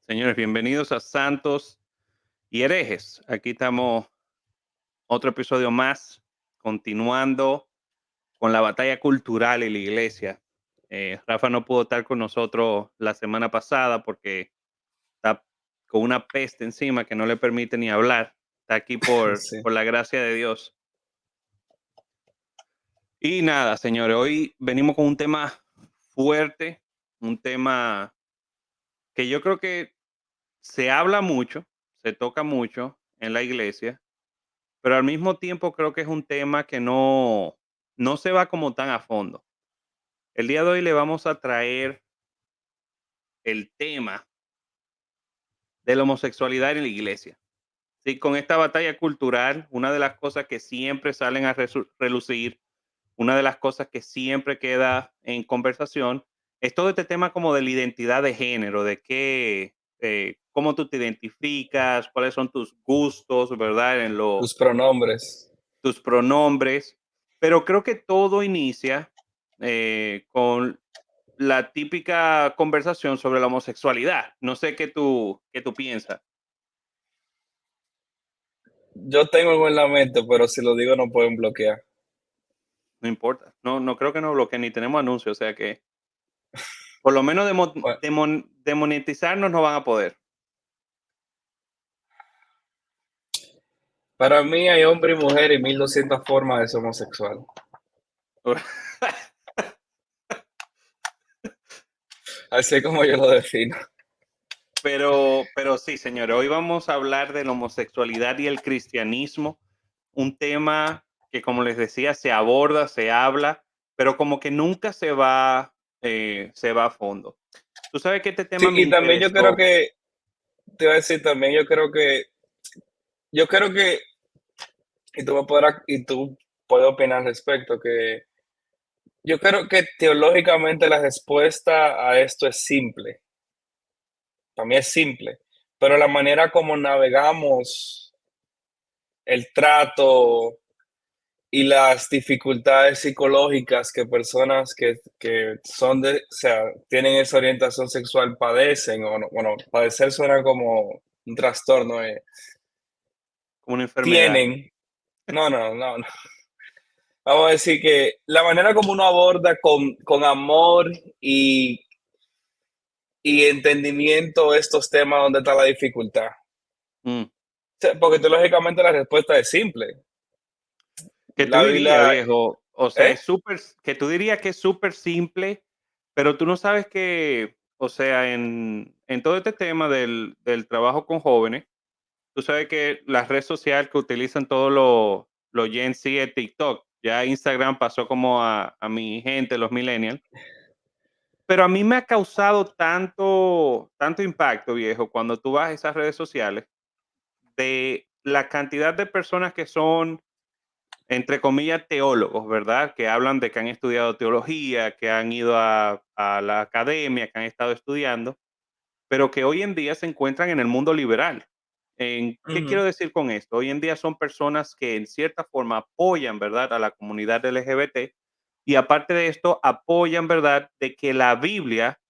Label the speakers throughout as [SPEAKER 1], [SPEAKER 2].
[SPEAKER 1] Señores, bienvenidos a Santos y Herejes. Aquí estamos, otro episodio más, continuando con la batalla cultural en la iglesia. Rafa no pudo estar con nosotros la semana pasada porque está con una peste encima que no le permite ni hablar. Está aquí por,
[SPEAKER 2] Sí.
[SPEAKER 1] por la gracia de Dios. Y nada, señores, hoy venimos con un tema fuerte, un tema que yo creo que se habla mucho, se toca mucho en la iglesia. Pero al mismo tiempo creo que es un tema que no se va como tan a fondo. El día de hoy le vamos a traer el tema de la homosexualidad en la iglesia. Sí, con esta batalla cultural, una de las cosas que siempre salen a relucir, una de las cosas que siempre queda en conversación, es todo este tema como de la identidad de género, de qué, cómo tú te identificas, cuáles son tus gustos, ¿verdad?
[SPEAKER 2] Tus pronombres.
[SPEAKER 1] Tus pronombres, pero creo que todo inicia con la típica conversación sobre la homosexualidad. No sé qué tú piensas.
[SPEAKER 2] Yo tengo algo en la mente, pero si lo digo no pueden bloquear.
[SPEAKER 1] No importa. No creo que nos bloqueen ni tenemos anuncios, o sea que por lo menos
[SPEAKER 2] Bueno,
[SPEAKER 1] demonetizarnos no van a poder.
[SPEAKER 2] para mí hay hombre y mujer y 1200 formas de ser homosexual. Así es como yo lo defino.
[SPEAKER 1] Pero sí, señores, hoy vamos a hablar de la homosexualidad y el cristianismo, un tema que, como les decía, se aborda, se habla, pero como que nunca se va a fondo. Tú sabes que este tema
[SPEAKER 2] Sí,
[SPEAKER 1] me
[SPEAKER 2] y también yo creo
[SPEAKER 1] interesó.
[SPEAKER 2] que, te iba a decir también, yo creo que, y tú puedes opinar al respecto, que yo creo que teológicamente la respuesta a esto es simple. Para mí es simple, pero la manera como navegamos el trato y las dificultades psicológicas que personas que son o sea, tienen esa orientación sexual padecen, o no, bueno, padecer suena como un trastorno,
[SPEAKER 1] Como una enfermedad.
[SPEAKER 2] tienen, no. Vamos a decir que la manera como uno aborda con amor y entendimiento estos temas donde está la dificultad.
[SPEAKER 1] Mm.
[SPEAKER 2] O sea, porque teológicamente la respuesta es simple.
[SPEAKER 1] Que tú
[SPEAKER 2] La
[SPEAKER 1] dirías,
[SPEAKER 2] Biblia,
[SPEAKER 1] viejo, o sea,
[SPEAKER 2] ¿eh?
[SPEAKER 1] es súper, que tú dirías que es súper simple, pero tú no sabes que, o sea, en todo este tema del trabajo con jóvenes, tú sabes que la red social que utilizan todos los Gen Z es TikTok. Ya Instagram pasó como a mi gente, los millennials. Pero a mí me ha causado tanto impacto, viejo, cuando tú vas a esas redes sociales, de la cantidad de personas que son, entre comillas, teólogos, ¿verdad? Que hablan de que han estudiado teología, que han ido a la academia, que han estado estudiando, pero que hoy en día se encuentran en el mundo liberal. ¿Qué
[SPEAKER 2] Ujú.
[SPEAKER 1] quiero decir con esto? Hoy en día son personas que en cierta forma apoyan, ¿verdad?, a la comunidad LGBT y aparte de esto apoyan, ¿verdad?, de que la Biblia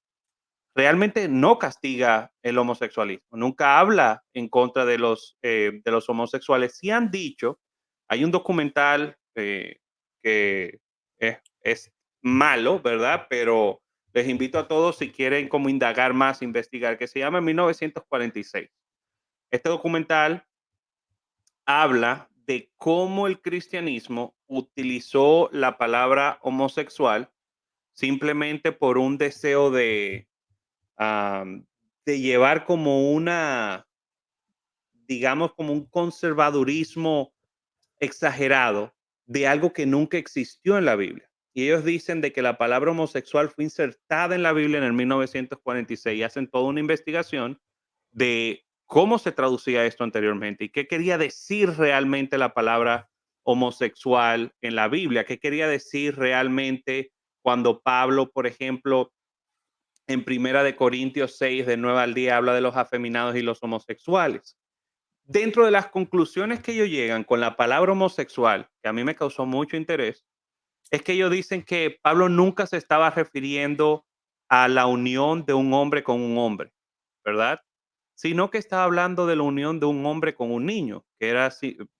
[SPEAKER 1] realmente no castiga el homosexualismo, nunca habla en contra de los homosexuales. Sí han dicho, hay un documental que es malo, ¿verdad? Pero les invito a todos si quieren como indagar más, investigar, que se llama 1946. Este documental habla de cómo el cristianismo utilizó la palabra homosexual simplemente por un deseo de llevar como digamos, como un conservadurismo exagerado de algo que nunca existió en la Biblia. Y ellos dicen de que la palabra homosexual fue insertada en la Biblia en el 1946 y hacen toda una investigación de cómo se traducía esto anteriormente y qué quería decir realmente la palabra homosexual en la Biblia, qué quería decir realmente cuando Pablo, por ejemplo, en Primera de Corintios 6, de 9 al día, habla de los afeminados y los homosexuales. Dentro de las conclusiones que ellos llegan con la palabra homosexual, que a mí me causó mucho interés, es que ellos dicen que Pablo nunca se estaba refiriendo a la unión de un hombre con un hombre, ¿verdad? sino que estaba hablando de la unión de un hombre con un niño, que era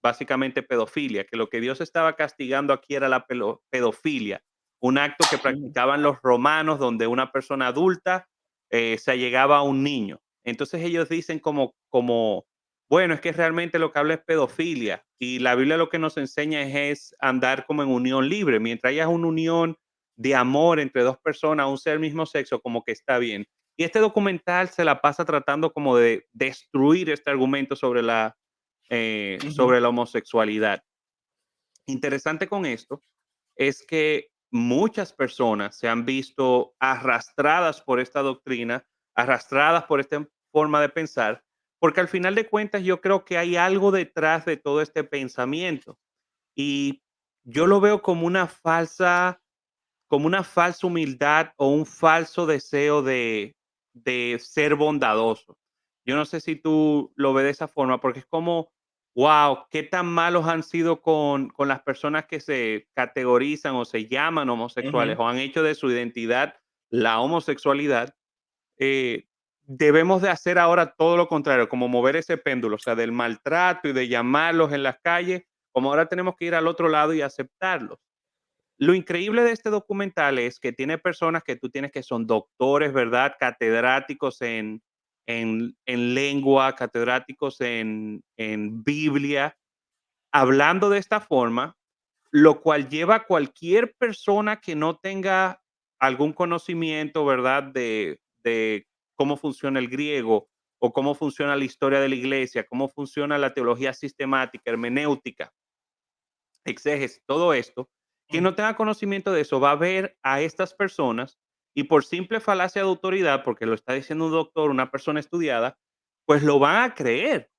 [SPEAKER 1] básicamente pedofilia, que lo que Dios estaba castigando aquí era la pedofilia, un acto que
[SPEAKER 2] Ujú,
[SPEAKER 1] practicaban los romanos donde una persona adulta se allegaba a un niño. Entonces ellos dicen bueno, es que realmente lo que habla es pedofilia y la Biblia lo que nos enseña es andar como en unión libre. Mientras haya una unión de amor entre dos personas, un ser mismo sexo, como que está bien. Y este documental se la pasa tratando como de destruir este argumento
[SPEAKER 2] ujú,
[SPEAKER 1] sobre la homosexualidad. Interesante con esto es que muchas personas se han visto arrastradas por esta doctrina, arrastradas por esta forma de pensar, porque al final de cuentas yo creo que hay algo detrás de todo este pensamiento y yo lo veo como una falsa humildad o un falso deseo de ser bondadoso. Yo no sé si tú lo ves de esa forma, porque es como, wow, qué tan malos han sido con las personas que se categorizan o se llaman homosexuales
[SPEAKER 2] ujú.
[SPEAKER 1] o han hecho de su identidad la homosexualidad. eh, Debemos de hacer ahora todo lo contrario, como mover ese péndulo, o sea, del maltrato y de llamarlos en las calles, como ahora tenemos que ir al otro lado y aceptarlos. Lo increíble de este documental es que tiene personas que tú tienes que son doctores, ¿verdad? Catedráticos en lengua, catedráticos en Biblia, hablando de esta forma, lo cual lleva a cualquier persona que no tenga algún conocimiento, ¿verdad? De cómo funciona el griego o cómo funciona la historia de la iglesia, cómo funciona la teología sistemática, hermenéutica, exégesis, todo esto, quien no tenga conocimiento de eso va a ver a estas personas y por simple falacia de autoridad, porque lo está diciendo un doctor, una persona estudiada, pues lo van a creer.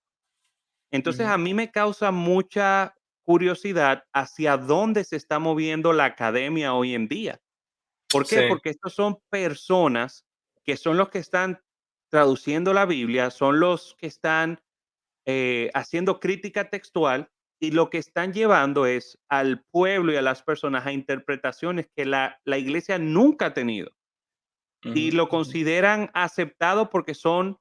[SPEAKER 1] Entonces
[SPEAKER 2] Ujú.
[SPEAKER 1] a mí me causa mucha curiosidad hacia dónde se está moviendo la academia hoy en día. ¿Por qué?
[SPEAKER 2] Sí,
[SPEAKER 1] Porque estos son personas que son los que están traduciendo la Biblia, son los que están haciendo crítica textual y lo que están llevando es al pueblo y a las personas a interpretaciones que la iglesia nunca ha tenido y
[SPEAKER 2] ujú,
[SPEAKER 1] lo
[SPEAKER 2] ujú.
[SPEAKER 1] consideran aceptado porque son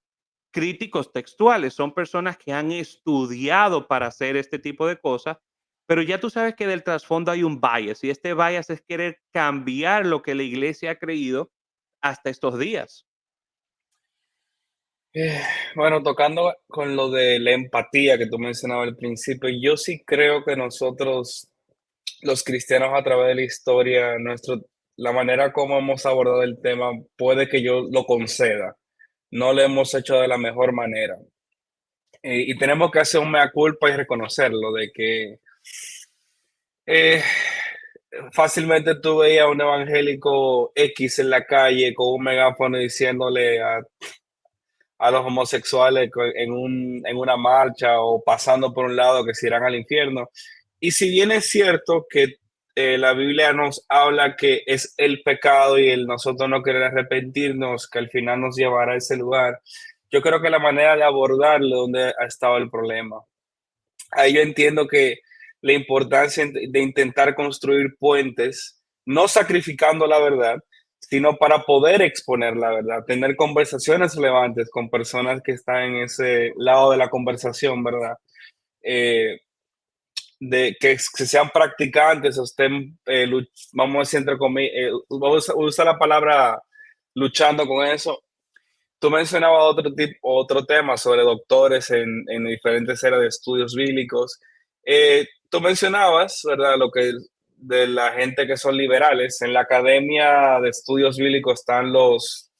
[SPEAKER 1] críticos textuales, son personas que han estudiado para hacer este tipo de cosas, pero ya tú sabes que del trasfondo hay un bias y este bias es querer cambiar lo que la iglesia ha creído hasta estos días.
[SPEAKER 2] Eh, Bueno, tocando con lo de la empatía que tú mencionabas al principio, yo sí creo que nosotros, los cristianos a través de la historia, la manera como hemos abordado el tema, puede que yo lo conceda. No lo hemos hecho de la mejor manera. Y tenemos que hacer un mea culpa y reconocerlo, de que eh, fácilmente tú veías a un evangélico X en la calle con un megáfono diciéndole a los homosexuales en una marcha o pasando por un lado que se irán al infierno. Y si bien es cierto que la Biblia nos habla que es el pecado y el nosotros no querer arrepentirnos, que al final nos llevará a ese lugar, yo creo que la manera de abordarlo donde ha estado el problema. Ahí yo entiendo que la importancia de intentar construir puentes, no sacrificando la verdad, sino para poder exponer la verdad, tener conversaciones relevantes con personas que están en ese lado de la conversación, ¿verdad? Eh, de que sean practicantes o estén, vamos a decir, entre comillas, vamos a usar la palabra luchando con eso. Tú mencionabas otro tema sobre doctores en diferentes áreas de estudios bíblicos. Tú mencionabas, ¿verdad?, lo que de la gente que son liberales. En la academia de estudios bíblicos están los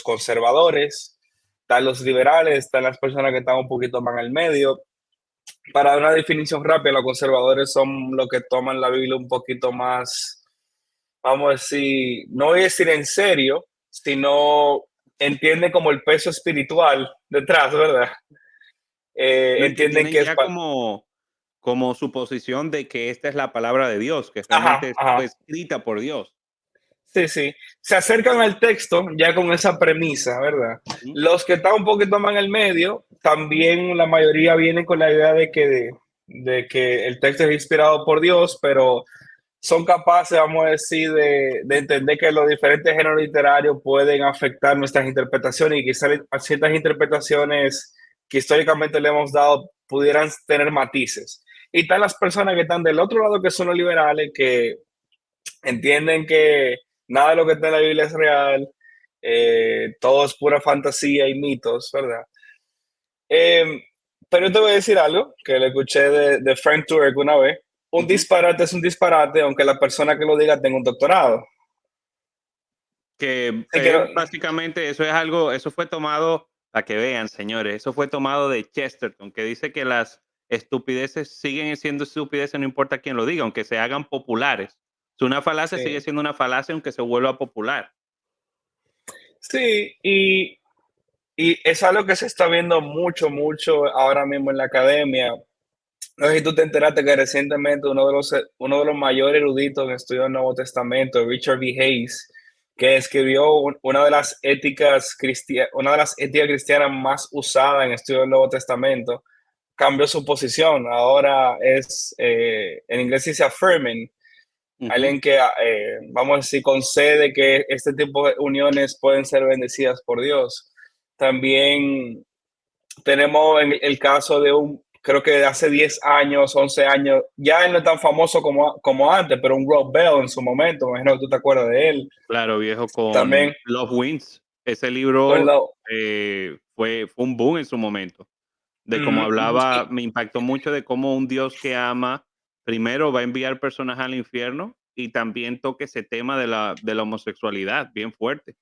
[SPEAKER 2] conservadores, están los liberales, están las personas que están un poquito más al medio. Para dar una definición rápida, los conservadores son los que toman la Biblia un poquito más, vamos a decir, no voy a decir en serio, sino entienden como el peso espiritual detrás, ¿verdad?
[SPEAKER 1] Y que
[SPEAKER 2] Entienden
[SPEAKER 1] tienen
[SPEAKER 2] que es
[SPEAKER 1] ya como su posición de que esta es la palabra de Dios, que
[SPEAKER 2] ajá,
[SPEAKER 1] realmente fue
[SPEAKER 2] ajá.
[SPEAKER 1] escrita por Dios.
[SPEAKER 2] Sí, sí. Se acercan al texto ya con esa premisa, ¿verdad?
[SPEAKER 1] Ujú.
[SPEAKER 2] Los que están un poquito más en el medio, también la mayoría vienen con la idea de que el texto es inspirado por Dios, pero son capaces, vamos a decir, de entender que los diferentes géneros literarios pueden afectar nuestras interpretaciones y quizás ciertas interpretaciones que históricamente le hemos dado pudieran tener matices. Y están las personas que están del otro lado, que son los liberales, que entienden que nada de lo que está en la Biblia es real, todo es pura fantasía y mitos, ¿verdad? Eh, pero yo te voy a decir algo que le escuché de Frank Turek una vez. Un
[SPEAKER 1] Ujú.
[SPEAKER 2] disparate es un disparate, aunque la persona que lo diga tenga un doctorado.
[SPEAKER 1] Que
[SPEAKER 2] Así que,
[SPEAKER 1] básicamente eso es algo, eso fue tomado, para que vean, señores, eso fue tomado de Chesterton, que dice que las estupideces siguen siendo estupideces, no importa quién lo diga, aunque se hagan populares. Si una falacia sigue
[SPEAKER 2] sí,
[SPEAKER 1] siendo una falacia, aunque se vuelva popular.
[SPEAKER 2] sí, y es algo que se está viendo mucho, mucho ahora mismo en la academia. No sé si tú te enteraste que recientemente uno de los mayores eruditos en estudio del Nuevo Testamento, Richard B. Hayes, que escribió una de las éticas cristianas más usadas en estudio del Nuevo Testamento, cambió su posición. Ahora es, en inglés se dice affirming,
[SPEAKER 1] Ujú.
[SPEAKER 2] alguien que, vamos a decir, concede que este tipo de uniones pueden ser bendecidas por Dios. También tenemos el caso de creo que de hace 10 años, 11 años, ya él no es tan famoso como antes, pero un Rob Bell en su momento, me imagino que tú te acuerdas de él.
[SPEAKER 1] Claro, viejo, con
[SPEAKER 2] También
[SPEAKER 1] Love Wins. Ese
[SPEAKER 2] con
[SPEAKER 1] libro
[SPEAKER 2] la...
[SPEAKER 1] fue un boom en su momento. De cómo
[SPEAKER 2] Ujú, ujú,
[SPEAKER 1] hablaba, me impactó mucho de cómo un Dios que ama, primero va a enviar personas al infierno y también toca ese tema de la homosexualidad, bien fuerte.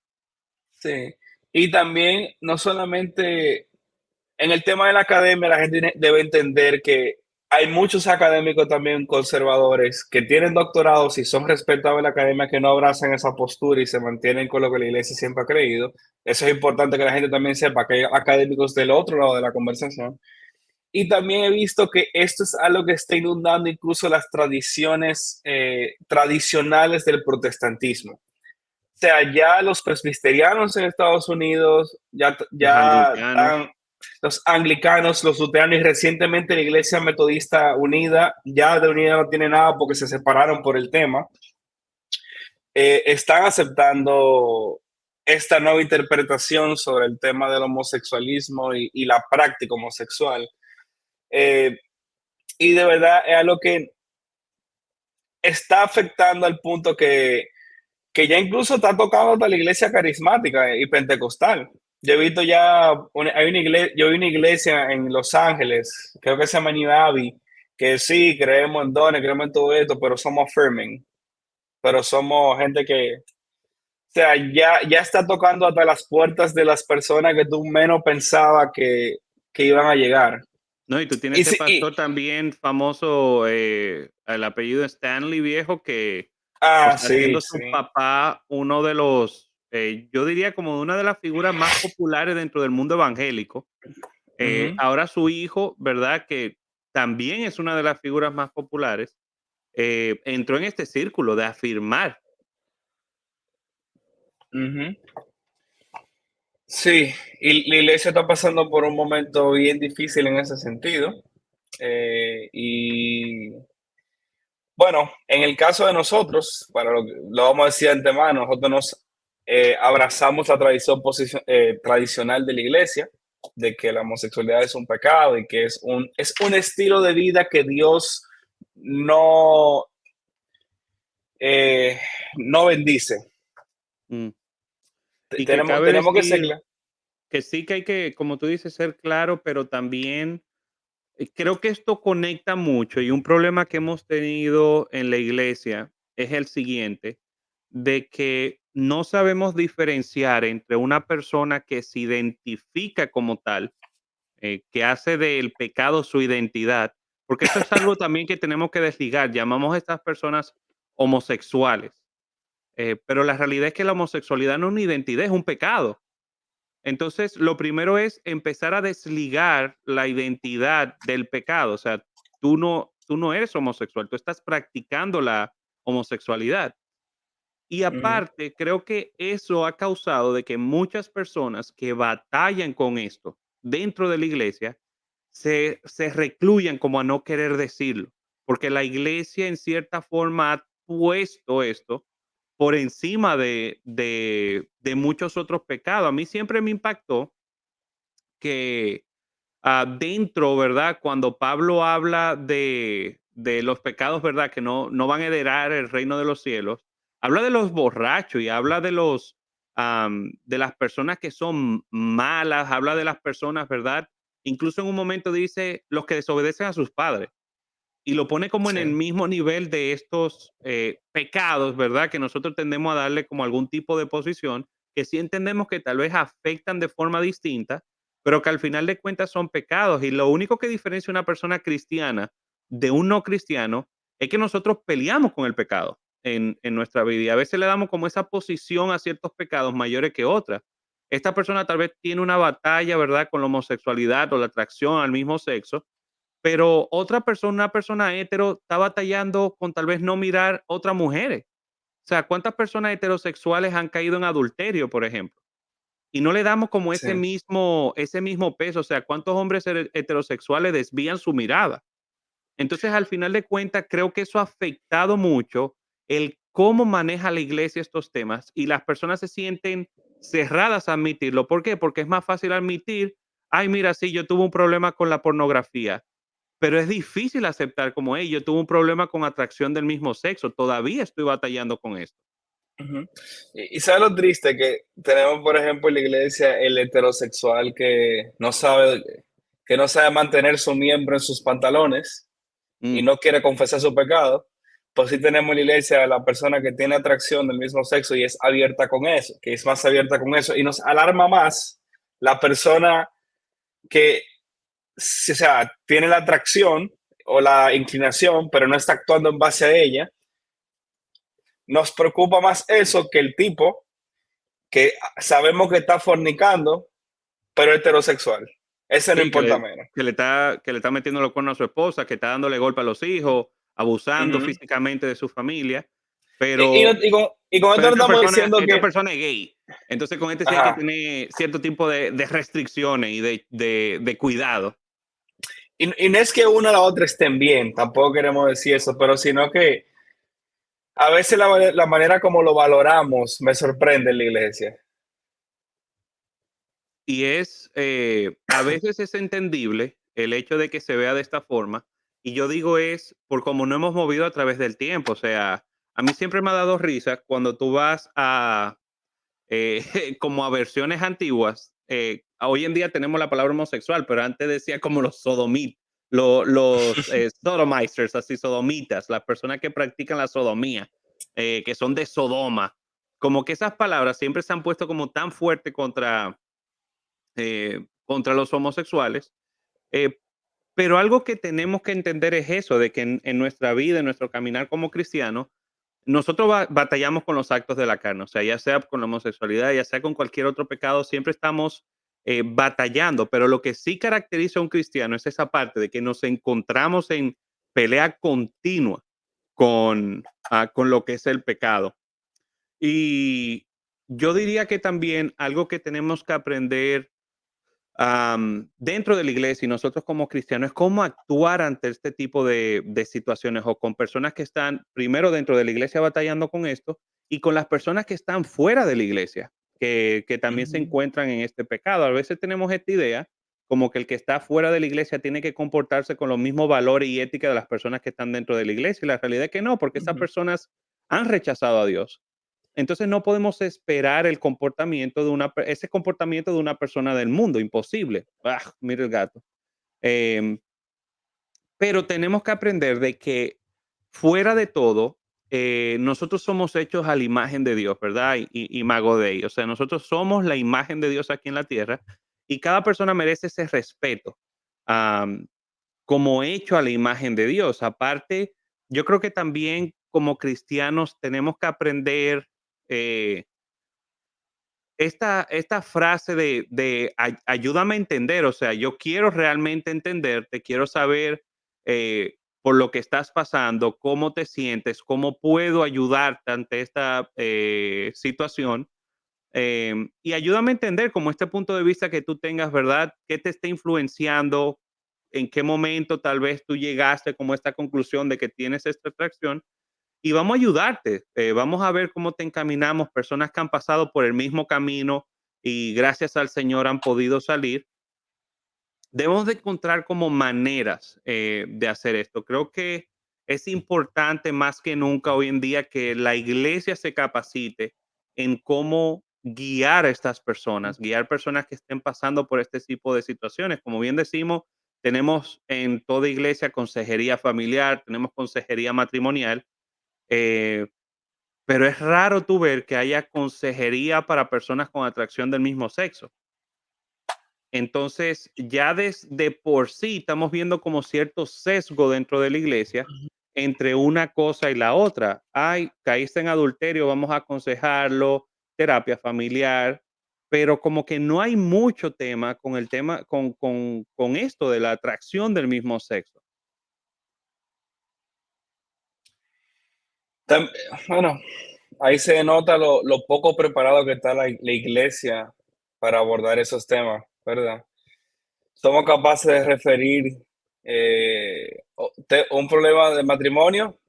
[SPEAKER 2] sí. Y también, no solamente en el tema de la academia, la gente debe entender que hay muchos académicos también conservadores que tienen doctorados y son respetados en la academia, que no abrazan esa postura y se mantienen con lo que la iglesia siempre ha creído. Eso es importante que la gente también sepa, que hay académicos del otro lado de la conversación. Y también he visto que esto es algo que está inundando incluso las tradiciones tradicionales del protestantismo. O sea, ya los presbiterianos en Estados Unidos,
[SPEAKER 1] Los
[SPEAKER 2] ya
[SPEAKER 1] anglicanos,
[SPEAKER 2] están los anglicanos, los luteranos y recientemente la Iglesia Metodista Unida, ya de unida no tiene nada porque se separaron por el tema, están aceptando esta nueva interpretación sobre el tema del homosexualismo y la práctica homosexual. Eh, y de verdad es algo que está afectando al punto que ya incluso está tocando hasta la iglesia carismática y pentecostal. Yo he visto ya, yo vi una iglesia en Los Ángeles, creo que se llama New Abbey, que sí, creemos en dones, creemos en todo esto, pero somos affirming, pero somos gente que, o sea, ya está tocando hasta las puertas de las personas que tú menos pensabas que iban a llegar.
[SPEAKER 1] ¿no? Y tú tienes
[SPEAKER 2] Y
[SPEAKER 1] ese
[SPEAKER 2] sí,
[SPEAKER 1] pastor también famoso, el apellido Stanley, viejo, que está
[SPEAKER 2] sí,
[SPEAKER 1] haciendo
[SPEAKER 2] sí.
[SPEAKER 1] su papá uno de los, yo diría como una de las figuras más populares dentro del mundo evangélico.
[SPEAKER 2] Ujú,
[SPEAKER 1] Ahora su hijo, ¿verdad? Que también es una de las figuras más populares, entró en este círculo de afirmar.
[SPEAKER 2] ujú. Sí, y la iglesia está pasando por un momento bien difícil en ese sentido. Y bueno, en el caso de nosotros, para lo vamos a decir de antemano, nosotros nos abrazamos la tradición tradicional de la iglesia, de que la homosexualidad es un pecado y que es un estilo de vida que Dios no, eh, no bendice.
[SPEAKER 1] Mm. Y que cabe
[SPEAKER 2] Tenemos que ser
[SPEAKER 1] decir
[SPEAKER 2] claros.
[SPEAKER 1] que sí que hay que, como tú dices, ser claro, pero también creo que esto conecta mucho y un problema que hemos tenido en la iglesia es el siguiente, de que no sabemos diferenciar entre una persona que se identifica como tal, que hace del pecado su identidad, porque eso es algo también que tenemos que desligar. Llamamos a estas personas homosexuales, pero la realidad es que la homosexualidad no es una identidad, es un pecado. Entonces, lo primero es empezar a desligar la identidad del pecado. O sea, tú no eres homosexual, tú estás practicando la homosexualidad. Y
[SPEAKER 2] Ujú,
[SPEAKER 1] aparte, creo que eso ha causado de que muchas personas que batallan con esto dentro de la iglesia se recluyan como a no querer decirlo, porque la iglesia en cierta forma ha puesto esto por encima de muchos otros pecados. A mí siempre me impactó que dentro, ¿verdad? Cuando Pablo habla de los pecados, ¿verdad? Que no van a heredar el reino de los cielos, habla de los borrachos y habla de de las personas que son malas, habla de las personas, ¿verdad? Incluso en un momento dice los que desobedecen a sus padres y lo pone como en
[SPEAKER 2] Sí.
[SPEAKER 1] el mismo nivel de estos pecados, ¿verdad? Que nosotros tendemos a darle como algún tipo de posición, que sí entendemos que tal vez afectan de forma distinta, pero que al final de cuentas son pecados. Y lo único que diferencia una persona cristiana de un no cristiano es que nosotros peleamos con el pecado en nuestra vida y a veces le damos como esa posición a ciertos pecados mayores que otras. Esta persona tal vez tiene una batalla, ¿verdad?, con la homosexualidad o la atracción al mismo sexo, pero otra persona, una persona hetero, está batallando con tal vez no mirar otras mujeres. O sea, ¿cuántas personas heterosexuales han caído en adulterio, por ejemplo? Y no le damos como
[SPEAKER 2] Sí.
[SPEAKER 1] ese mismo peso. O sea, ¿cuántos hombres heterosexuales desvían su mirada? Entonces, al final de cuentas, creo que eso ha afectado mucho el cómo maneja la iglesia estos temas y las personas se sienten cerradas a admitirlo. ¿Por qué? Porque es más fácil admitir, ay, mira, sí, yo tuve un problema con la pornografía, pero es difícil aceptar como, hey, yo tuve un problema con atracción del mismo sexo, todavía estoy batallando con esto.
[SPEAKER 2] Ujú. Y sabes lo triste que tenemos, por ejemplo, en la iglesia el heterosexual que no sabe mantener su miembro en sus pantalones y
[SPEAKER 1] Mm,
[SPEAKER 2] no quiere confesar su pecado. Pues sí tenemos en la iglesia a la persona que tiene atracción del mismo sexo y es abierta con eso, que es más abierta con eso. Y nos alarma más la persona que, o sea, tiene la atracción o la inclinación, pero no está actuando en base a ella. Nos preocupa más eso que el tipo que sabemos que está fornicando, pero heterosexual. Ese no
[SPEAKER 1] sí,
[SPEAKER 2] importa menos.
[SPEAKER 1] que le está metiendo los cuernos a su esposa, que está dándole golpe a los hijos, abusando
[SPEAKER 2] Ujú.
[SPEAKER 1] físicamente de su familia,
[SPEAKER 2] Y, y
[SPEAKER 1] pero,
[SPEAKER 2] no- y con, y con
[SPEAKER 1] pero
[SPEAKER 2] esto no estamos diciendo
[SPEAKER 1] esta
[SPEAKER 2] que,
[SPEAKER 1] persona es gay. Entonces con este sí hay que
[SPEAKER 2] ajá,
[SPEAKER 1] tener cierto tipo de restricciones y de cuidado.
[SPEAKER 2] y no es que una o la otra estén bien, tampoco queremos decir eso, pero sino que a veces la manera como lo valoramos me sorprende en la iglesia.
[SPEAKER 1] Y a veces es entendible el hecho de que se vea de esta forma, y yo digo es por cómo no hemos movido a través del tiempo. O sea, a mí siempre me ha dado risa cuando tú vas como a versiones antiguas. Hoy en día tenemos la palabra homosexual, pero antes decía como los sodomitas, los sodomizers, así sodomitas, las personas que practican la sodomía, que son de Sodoma. Como que esas palabras siempre se han puesto como tan fuerte contra los homosexuales. eh, pero algo que tenemos que entender es eso, de que en nuestra vida, en nuestro caminar como cristianos, nosotros batallamos con los actos de la carne. O sea, ya sea con la homosexualidad, ya sea con cualquier otro pecado, siempre estamos batallando, pero lo que sí caracteriza a un cristiano es esa parte de que nos encontramos en pelea continua con lo que es el pecado. Y yo diría que también algo que tenemos que aprender dentro de la iglesia y nosotros como cristianos es cómo actuar ante este tipo de situaciones o con personas que están primero dentro de la iglesia batallando con esto y con las personas que están fuera de la iglesia, que también se
[SPEAKER 2] Ujú,
[SPEAKER 1] encuentran en este pecado. A veces tenemos esta idea como que el que está fuera de la iglesia tiene que comportarse con los mismos valores y ética de las personas que están dentro de la iglesia, y la realidad es que no, porque esas
[SPEAKER 2] ujú.
[SPEAKER 1] personas han rechazado a Dios. Entonces no podemos esperar el comportamiento ese comportamiento de una persona del mundo, imposible. Mira el gato. Em, pero tenemos que aprender de que fuera de todo, nosotros somos hechos a la imagen de Dios, ¿verdad? Imago Dei. O sea, nosotros somos la imagen de Dios aquí en la tierra y cada persona merece ese respeto am, como hecho a la imagen de Dios. Aparte, yo creo que también como cristianos tenemos que aprender eh, esta frase ayúdame a entender. O sea, yo quiero realmente entenderte, quiero saber por lo que estás pasando, cómo te sientes, cómo puedo ayudarte ante esta situación. Y ayúdame a entender como este punto de vista que tú tengas, ¿verdad? ¿Qué te está influenciando? ¿En qué momento tal vez tú llegaste como a esta conclusión de que tienes esta atracción? y vamos a ayudarte. Vamos a ver cómo te encaminamos, personas que han pasado por el mismo camino y gracias al Señor han podido salir. Debemos de encontrar como maneras de hacer esto. Creo que es importante más que nunca hoy en día que la iglesia se capacite en cómo guiar a estas personas, guiar personas que estén pasando por este tipo de situaciones. Como bien decimos, tenemos en toda iglesia consejería familiar, tenemos consejería matrimonial, eh, pero es raro tú ver que haya consejería para personas con atracción del mismo sexo. Entonces, ya de por sí estamos viendo como cierto sesgo dentro de la iglesia entre una cosa y la otra. Ay, caíste en adulterio, vamos a aconsejarlo, terapia familiar, pero como que no hay mucho tema con el tema, con esto de la atracción del mismo sexo.
[SPEAKER 2] Tam- Bueno, ahí se nota lo poco preparado que está la iglesia para abordar esos temas, ¿verdad? Somos capaces de referir un problema de matrimonio,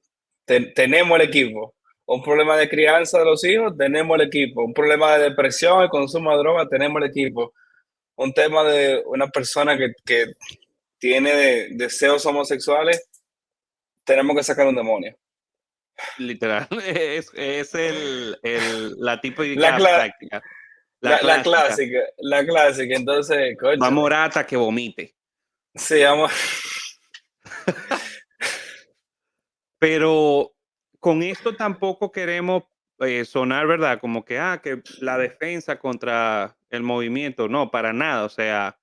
[SPEAKER 2] tenemos el equipo. Un problema de crianza de los hijos, tenemos el equipo. Un problema de depresión y consumo de droga, tenemos el equipo. Un tema de una persona que tiene deseos homosexuales, tenemos que sacar un demonio.
[SPEAKER 1] Literal, es la
[SPEAKER 2] La,
[SPEAKER 1] típica
[SPEAKER 2] cla-
[SPEAKER 1] práctica, la
[SPEAKER 2] la
[SPEAKER 1] clásica.
[SPEAKER 2] clásica, la clásica. Entonces,
[SPEAKER 1] Va
[SPEAKER 2] cónchale,
[SPEAKER 1] morata que vomite.
[SPEAKER 2] se llama.
[SPEAKER 1] Pero con esto tampoco queremos sonar, ¿verdad? Como que, que la defensa contra el movimiento. No, para nada. O sea,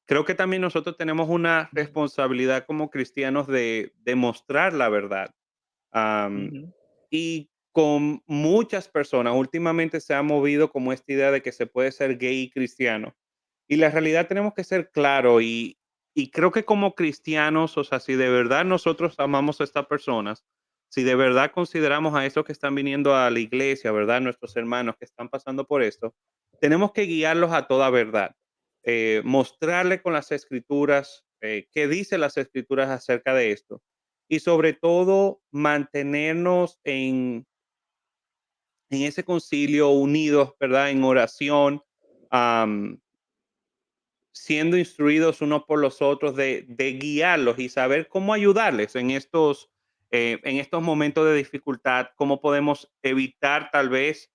[SPEAKER 1] creo que también nosotros tenemos una responsabilidad como cristianos de demostrar la verdad. Am,
[SPEAKER 2] Ujú,
[SPEAKER 1] y con muchas personas, últimamente se ha movido como esta idea de que se puede ser gay y cristiano. Y la realidad tenemos que ser claro y creo que como cristianos, o sea, si de verdad nosotros amamos a estas personas, si de verdad consideramos a esos que están viniendo a la iglesia, ¿verdad? Nuestros hermanos que están pasando por esto, tenemos que guiarlos a toda verdad. Mostrarle con las escrituras qué dice las escrituras acerca de esto. Y sobre todo, mantenernos en ese concilio unidos, ¿verdad? En oración, am, siendo instruidos unos por los otros, de guiarlos y saber cómo ayudarles en estos momentos de dificultad, cómo podemos evitar tal vez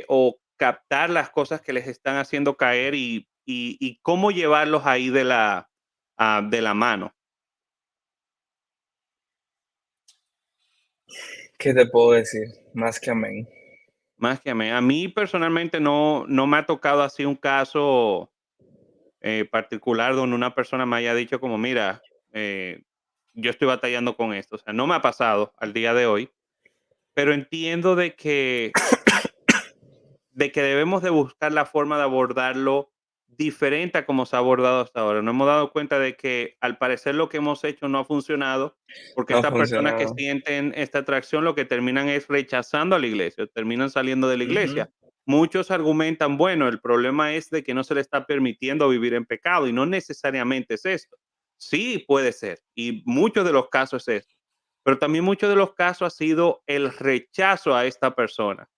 [SPEAKER 1] o captar las cosas que les están haciendo caer y cómo llevarlos ahí de la mano.
[SPEAKER 2] ¿Qué te puedo decir? Más que amén.
[SPEAKER 1] Más que a mí personalmente no me ha tocado así un caso particular donde una persona me haya dicho como, mira, yo estoy batallando con esto. O sea, no me ha pasado al día de hoy, pero entiendo de que debemos de buscar la forma de abordarlo diferente a como se ha abordado hasta ahora. Nos hemos dado cuenta de que al parecer lo que hemos hecho no ha funcionado, porque
[SPEAKER 2] No ha
[SPEAKER 1] estas personas que
[SPEAKER 2] funcionado.
[SPEAKER 1] sienten esta atracción lo que terminan es rechazando a la iglesia, terminan saliendo de la
[SPEAKER 2] Ujú,
[SPEAKER 1] iglesia. Muchos argumentan, bueno, el problema es de que no se le está permitiendo vivir en pecado y no necesariamente es esto. Sí, puede ser, y muchos de los casos es esto, pero también muchos de los casos ha sido el rechazo a esta persona.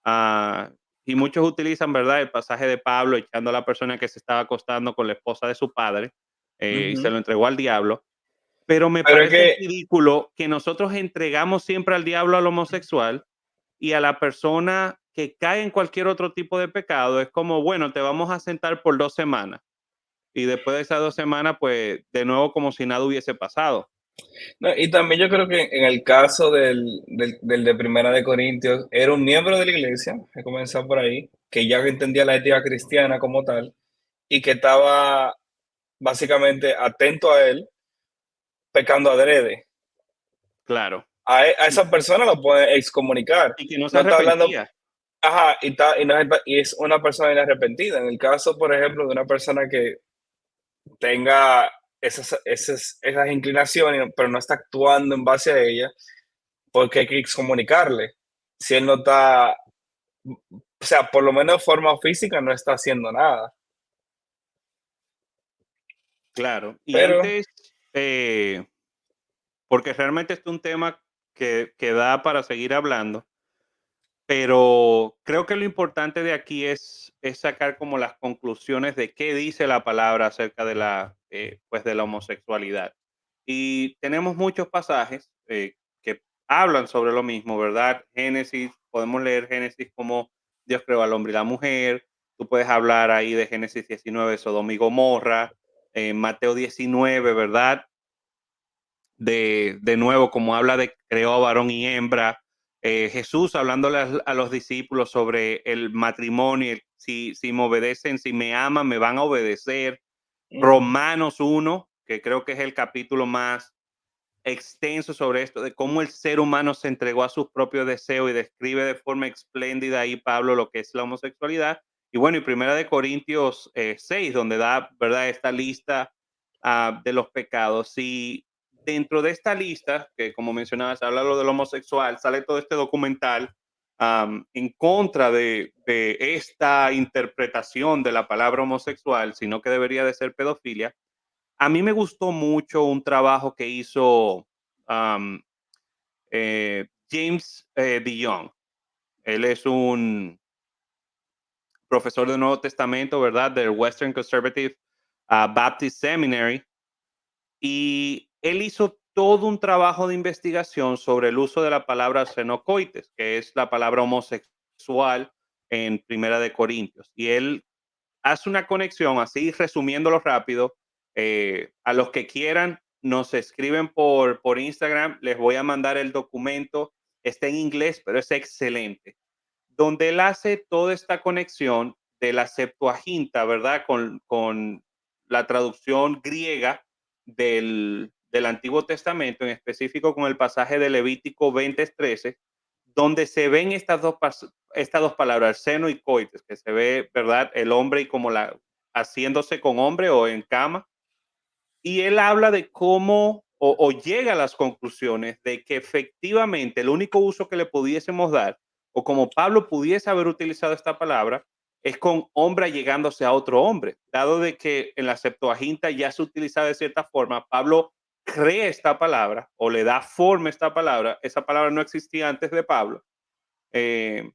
[SPEAKER 1] Ah, y muchos utilizan, ¿verdad?, el pasaje de Pablo echando a la persona que se estaba acostando con la esposa de su padre y se
[SPEAKER 2] ujú.
[SPEAKER 1] lo entregó al diablo. Pero me
[SPEAKER 2] Pero es
[SPEAKER 1] parece
[SPEAKER 2] que,
[SPEAKER 1] ridículo que nosotros entregamos siempre al diablo al homosexual y a la persona que cae en cualquier otro tipo de pecado es como, bueno, te vamos a sentar por 2 semanas. Y después de esas 2 semanas, pues de nuevo como si nada hubiese pasado.
[SPEAKER 2] no, y también yo creo que en el caso del de Primera de Corintios, era un miembro de la iglesia, he comenzado por ahí, que ya entendía la ética cristiana como tal, y que estaba básicamente atento a él, pecando adrede.
[SPEAKER 1] Claro.
[SPEAKER 2] A
[SPEAKER 1] Y,
[SPEAKER 2] esa persona lo puede excomunicar.
[SPEAKER 1] y que no se
[SPEAKER 2] No está hablando,
[SPEAKER 1] arrepentía.
[SPEAKER 2] ajá, y es una persona inarrepentida. En el caso, por ejemplo, de una persona que tenga esas inclinaciones, pero no está actuando en base a ellas, porque hay que excomunicarle. Si él no está, o sea, por lo menos de forma física no está haciendo nada.
[SPEAKER 1] Claro. Y
[SPEAKER 2] Pero,
[SPEAKER 1] antes, porque realmente es un tema que da para seguir hablando, pero creo que lo importante de aquí es sacar como las conclusiones de qué dice la palabra acerca de pues de la homosexualidad. Y tenemos muchos pasajes que hablan sobre lo mismo, ¿verdad? Génesis, podemos leer Génesis como Dios creó al hombre y la mujer. Tú puedes hablar ahí de Génesis 19, Sodoma y Gomorra, Mateo 19, ¿verdad? De nuevo, como habla de creó a varón y hembra, Jesús hablándole a los discípulos sobre el matrimonio, si me obedecen, si me aman, me van a obedecer.
[SPEAKER 2] Ujú.
[SPEAKER 1] Romanos 1, que creo que es el capítulo más extenso sobre esto, de cómo el ser humano se entregó a sus propios deseos y describe de forma espléndida ahí Pablo lo que es la homosexualidad. Y bueno, y Primera de Corintios 6, donde da, ¿verdad?, esta lista de los pecados. Y dentro de esta lista, que como mencionabas, habla lo del homosexual, sale todo este documental en contra de esta interpretación de la palabra homosexual, sino que debería de ser pedofilia. A mí me gustó mucho un trabajo que hizo um, James DeYoung. Él es un profesor del Nuevo Testamento, ¿verdad? Del Western Conservative Baptist Seminary. Y él hizo todo un trabajo de investigación sobre el uso de la palabra xenocoites, que es la palabra homosexual en Primera de Corintios. Y él hace una conexión, así resumiéndolo rápido, a los que quieran, nos escriben por Instagram, les voy a mandar el documento, está en inglés, pero es excelente, donde él hace toda esta conexión de la Septuaginta, ¿verdad? Con la traducción griega del Antiguo Testamento, en específico con el pasaje de Levítico 20:13, donde se ven estas dos palabras, seno y coites, que se ve, ¿verdad? El hombre y como haciéndose con hombre o en cama. Y él habla de cómo o llega a las conclusiones de que efectivamente el único uso que le pudiésemos dar, o como Pablo pudiese haber utilizado esta palabra, es con hombre llegándose a otro hombre. Dado de que en la Septuaginta ya se utiliza de cierta forma, Pablo crea esta palabra o le da forma a esta palabra. Esa palabra no existía antes de Pablo. Eh,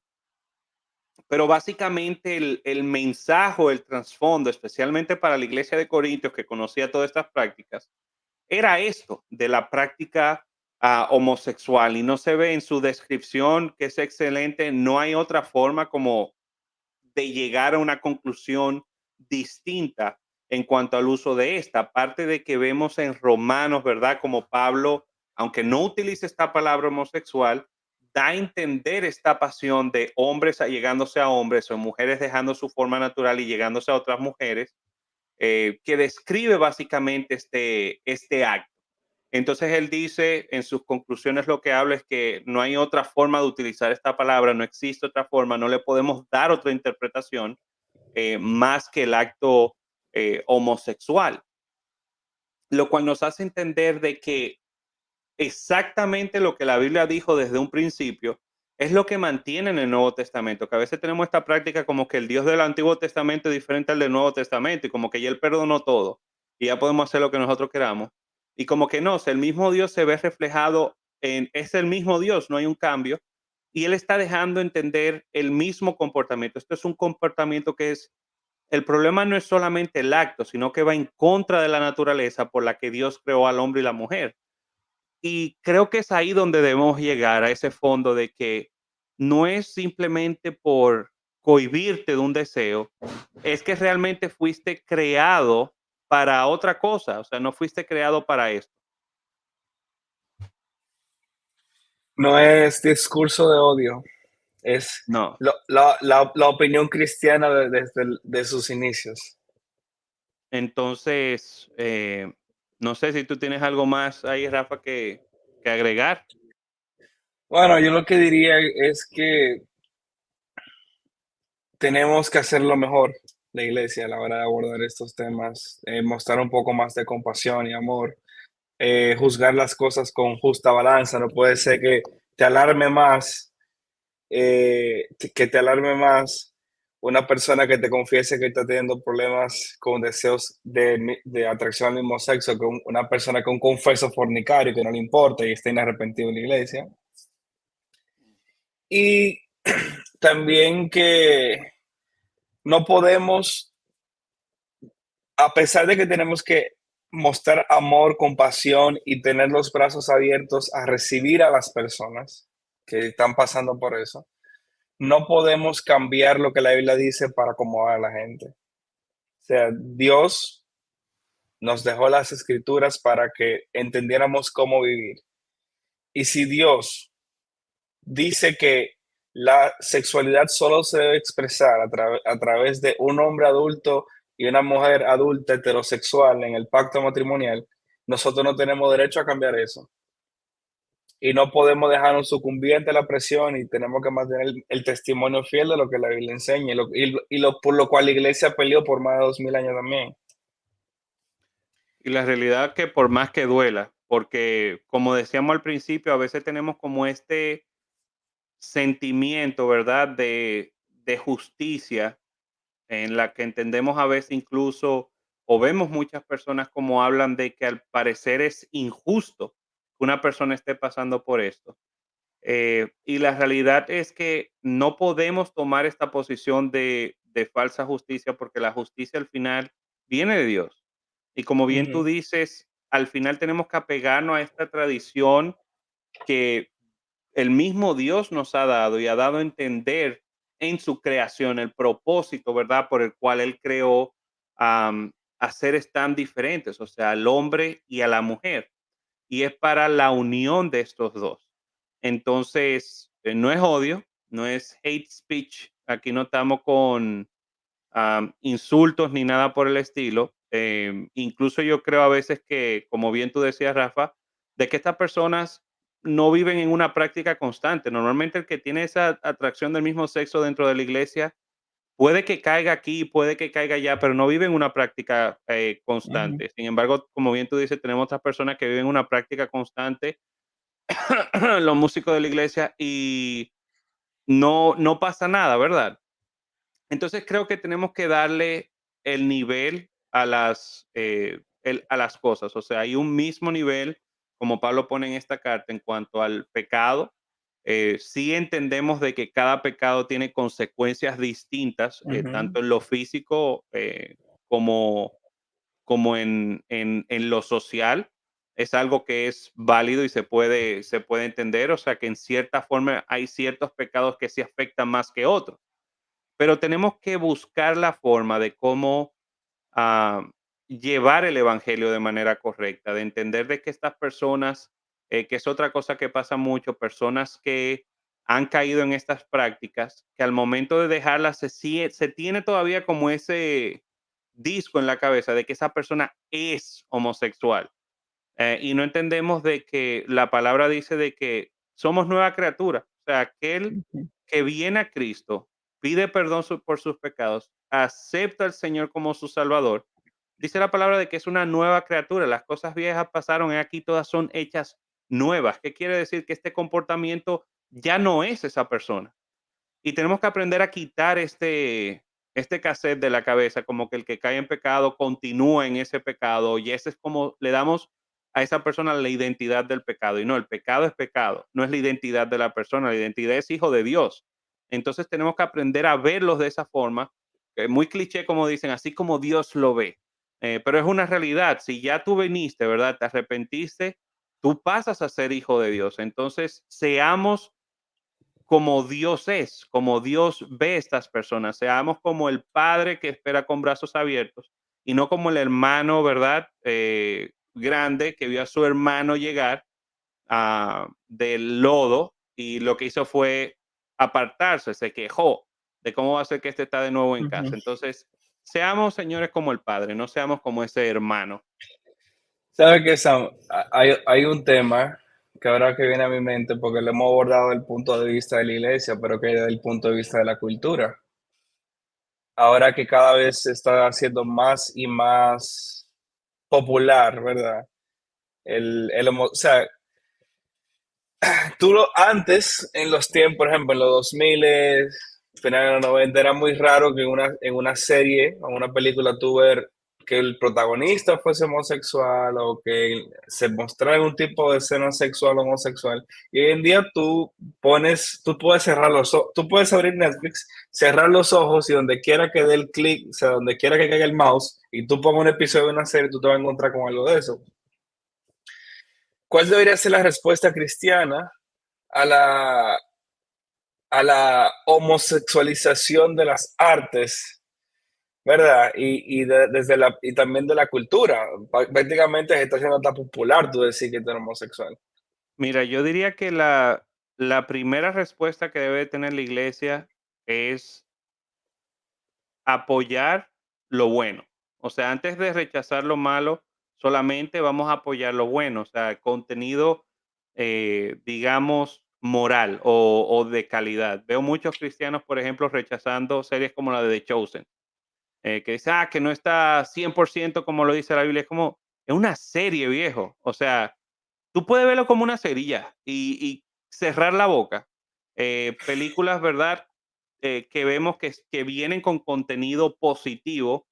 [SPEAKER 1] pero básicamente el mensaje, el trasfondo, especialmente para la iglesia de Corintios que conocía todas estas prácticas, era esto de la práctica homosexual y no se ve en su descripción, que es excelente. No hay otra forma como de llegar a una conclusión distinta en cuanto al uso de esta, aparte de que vemos en Romanos, ¿verdad? Como Pablo, aunque no utilice esta palabra homosexual, da a entender esta pasión de hombres llegándose a hombres o mujeres dejando su forma natural y llegándose a otras mujeres, que describe básicamente este acto. Entonces él dice en sus conclusiones lo que habla es que no hay otra forma de utilizar esta palabra, no existe otra forma, no le podemos dar otra interpretación más que el acto homosexual, lo cual nos hace entender de que exactamente lo que la Biblia dijo desde un principio es lo que mantiene en el Nuevo Testamento, que a veces tenemos esta práctica como que el Dios del Antiguo Testamento es diferente al del Nuevo Testamento y como que ya él perdonó todo y ya podemos hacer lo que nosotros queramos. Y como que no, el mismo Dios se ve reflejado es el mismo Dios, no hay un cambio. Y él está dejando entender el mismo comportamiento. Esto es un comportamiento que el problema no es solamente el acto, sino que va en contra de la naturaleza por la que Dios creó al hombre y la mujer. Y creo que es ahí donde debemos llegar a ese fondo de que no es simplemente por cohibirte de un deseo, es que realmente fuiste creado para otra cosa, o sea, no fuiste creado para esto.
[SPEAKER 2] No es discurso de odio, es
[SPEAKER 1] No.
[SPEAKER 2] la opinión cristiana desde de sus inicios.
[SPEAKER 1] Entonces, no sé si tú tienes algo más ahí, Rafa, que agregar.
[SPEAKER 2] Bueno, yo lo que diría es que tenemos que hacerlo mejor, la iglesia, a la hora de abordar estos temas, mostrar un poco más de compasión y amor, juzgar las cosas con justa balanza. No puede ser que te alarme más, que te alarme más una persona que te confiese que está teniendo problemas con deseos de atracción al mismo sexo, que una persona que un confeso fornicario que no le importa y está inarrepentido en la iglesia. Y también que no podemos, a pesar de que tenemos que mostrar amor, compasión y tener los brazos abiertos a recibir a las personas que están pasando por eso, no podemos cambiar lo que la Biblia dice para acomodar a la gente. O sea, Dios nos dejó las escrituras para que entendiéramos cómo vivir. Y si Dios dice que la sexualidad solo se debe expresar a través de un hombre adulto y una mujer adulta heterosexual en el pacto matrimonial, nosotros no tenemos derecho a cambiar eso. Y no podemos dejarnos sucumbir ante la presión y tenemos que mantener el testimonio fiel de lo que la Biblia enseña por lo cual la iglesia peleó por más de 2000 años también.
[SPEAKER 1] Y la realidad que por más que duela, porque como decíamos al principio, a veces tenemos como este sentimiento, ¿verdad? De justicia en la que entendemos a veces incluso o vemos muchas personas como hablan de que al parecer es injusto que una persona esté pasando por esto. Y la realidad es que no podemos tomar esta posición de falsa justicia porque la justicia al final viene de Dios. Y como bien tú
[SPEAKER 2] Ujú,
[SPEAKER 1] dices, al final tenemos que apegarnos a esta tradición que el mismo Dios nos ha dado y ha dado a entender en su creación el propósito, ¿verdad? Por el cual Él creó a seres tan diferentes, o sea, al hombre y a la mujer. Y es para la unión de estos dos. Entonces, no es odio, no es hate speech. Aquí no estamos con insultos ni nada por el estilo. Incluso yo creo a veces que, como bien tú decías, Rafa, de que estas personas no viven en una práctica constante. Normalmente el que tiene esa atracción del mismo sexo dentro de la iglesia puede que caiga aquí, puede que caiga allá, pero no vive en una práctica
[SPEAKER 2] ujú,
[SPEAKER 1] constante. Sin embargo, como bien tú dices, tenemos otras personas que viven una práctica constante, los músicos de la iglesia, y no pasa nada, ¿verdad? Entonces creo que tenemos que darle el nivel a las cosas. O sea, hay un mismo nivel, como Pablo pone en esta carta, en cuanto al pecado. Sí entendemos de que cada pecado tiene consecuencias distintas,
[SPEAKER 2] ujú,
[SPEAKER 1] tanto en lo físico como, como en lo social. Es algo que es válido y se puede entender. O sea, que en cierta forma hay ciertos pecados que sí afectan más que otros, pero tenemos que buscar la forma de cómo ah, llevar el evangelio de manera correcta, de entender de que estas personas, que es otra cosa que pasa mucho, personas que han caído en estas prácticas, que al momento de dejarlas se tiene todavía como ese disco en la cabeza de que esa persona es homosexual. Y no entendemos de que la palabra dice de que somos nueva criatura. O sea, aquel
[SPEAKER 2] ujú,
[SPEAKER 1] que viene a Cristo, pide perdón por sus pecados, acepta al Señor como su Salvador. Dice la palabra de que es una nueva criatura. Las cosas viejas pasaron, y aquí todas son hechas nuevas. ¿Qué quiere decir? Que este comportamiento ya no es esa persona. Y tenemos que aprender a quitar este cassette de la cabeza, como que el que cae en pecado continúa en ese pecado, y ese es como le damos a esa persona la identidad del pecado. Y no, el pecado es pecado, no es la identidad de la persona, la identidad es hijo de Dios. Entonces tenemos que aprender a verlos de esa forma, muy cliché como dicen, así como Dios lo ve. Pero es una realidad, si ya tú viniste, ¿verdad? Te arrepentiste, tú pasas a ser hijo de Dios. Entonces, seamos como Dios es, como Dios ve estas personas. Seamos como el padre que espera con brazos abiertos y no como el hermano, ¿verdad? Grande que vio a su hermano llegar del lodo y lo que hizo fue apartarse, se quejó de cómo va a ser que este está de nuevo en
[SPEAKER 2] ujú.
[SPEAKER 1] casa. Entonces, seamos señores como el padre, no seamos como ese hermano.
[SPEAKER 2] ¿Sabe qué, Sam? Hay un tema que ahora que viene a mi mente, porque lo hemos abordado desde el punto de vista de la iglesia, pero que desde el punto de vista de la cultura. Ahora que cada vez se está haciendo más y más popular, ¿verdad? O sea, antes, en los tiempos, por ejemplo, en los 2000, Final de los 90 era muy raro que en una serie o una película tú ver que el protagonista fuese homosexual o que se mostrara algún tipo de escena sexual o homosexual. Y hoy en día tú puedes cerrar los ojos, tú puedes abrir Netflix, cerrar los ojos y donde quiera que dé el clic, o sea, donde quiera que caiga el mouse y tú pongas un episodio de una serie, tú te vas a encontrar con algo de eso. ¿Cuál debería ser la respuesta cristiana a la homosexualización de las artes, ¿verdad? Y también de la cultura. Prácticamente se está haciendo tan popular tú decir que tú eres homosexual.
[SPEAKER 1] Mira, yo diría que la primera respuesta que debe tener la iglesia es apoyar lo bueno. O sea, antes de rechazar lo malo, solamente vamos a apoyar lo bueno, o sea, contenido, digamos, moral o de calidad. Veo muchos cristianos, por ejemplo, rechazando series como la de The Chosen, que dice, que no está 100% como lo dice la Biblia. Es como, es una serie, viejo. O sea, tú puedes verlo como una serie ya y cerrar la boca. Películas, ¿verdad? Que vemos que vienen con contenido positivo,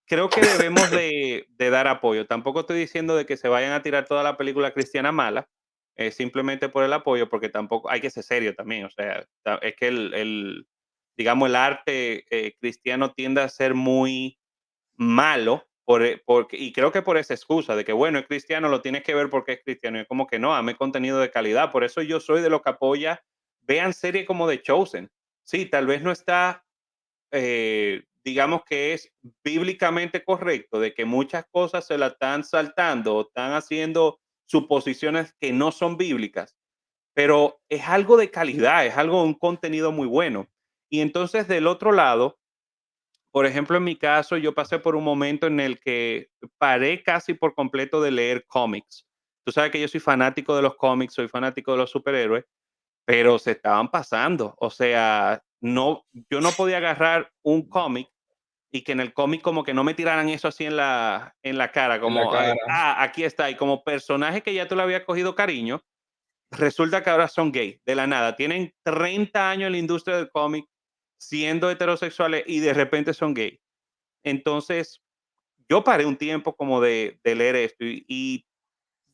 [SPEAKER 1] creo que debemos de dar apoyo. Tampoco estoy diciendo de que se vayan a tirar toda la película cristiana mala, simplemente por el apoyo, porque tampoco hay que ser serio también. O sea, es que digamos, el arte cristiano tiende a ser muy malo, y creo que por esa excusa de que, bueno, es cristiano, lo tienes que ver porque es cristiano. Y es como que no, dame contenido de calidad. Por eso yo soy de los que apoya, vean series como The Chosen. Sí, tal vez no está, digamos que es bíblicamente correcto, de que muchas cosas se la están saltando o están haciendo suposiciones que no son bíblicas, pero es algo de calidad, es algo, un contenido muy bueno. Y entonces del otro lado, por ejemplo, en mi caso, yo pasé por un momento en el que paré casi por completo de leer cómics. Tú sabes que yo soy fanático de los cómics, soy fanático de los superhéroes, pero se estaban pasando. O sea, no, yo no podía agarrar un cómic y que en el cómic como que no me tiraran eso así en la cara,
[SPEAKER 2] En la
[SPEAKER 1] como,
[SPEAKER 2] cara.
[SPEAKER 1] aquí está. Y como personaje que ya tú le habías cogido cariño, resulta que ahora son gay, de la nada. Tienen 30 años en la industria del cómic siendo heterosexuales y de repente son gay. Entonces, yo paré un tiempo como de leer esto y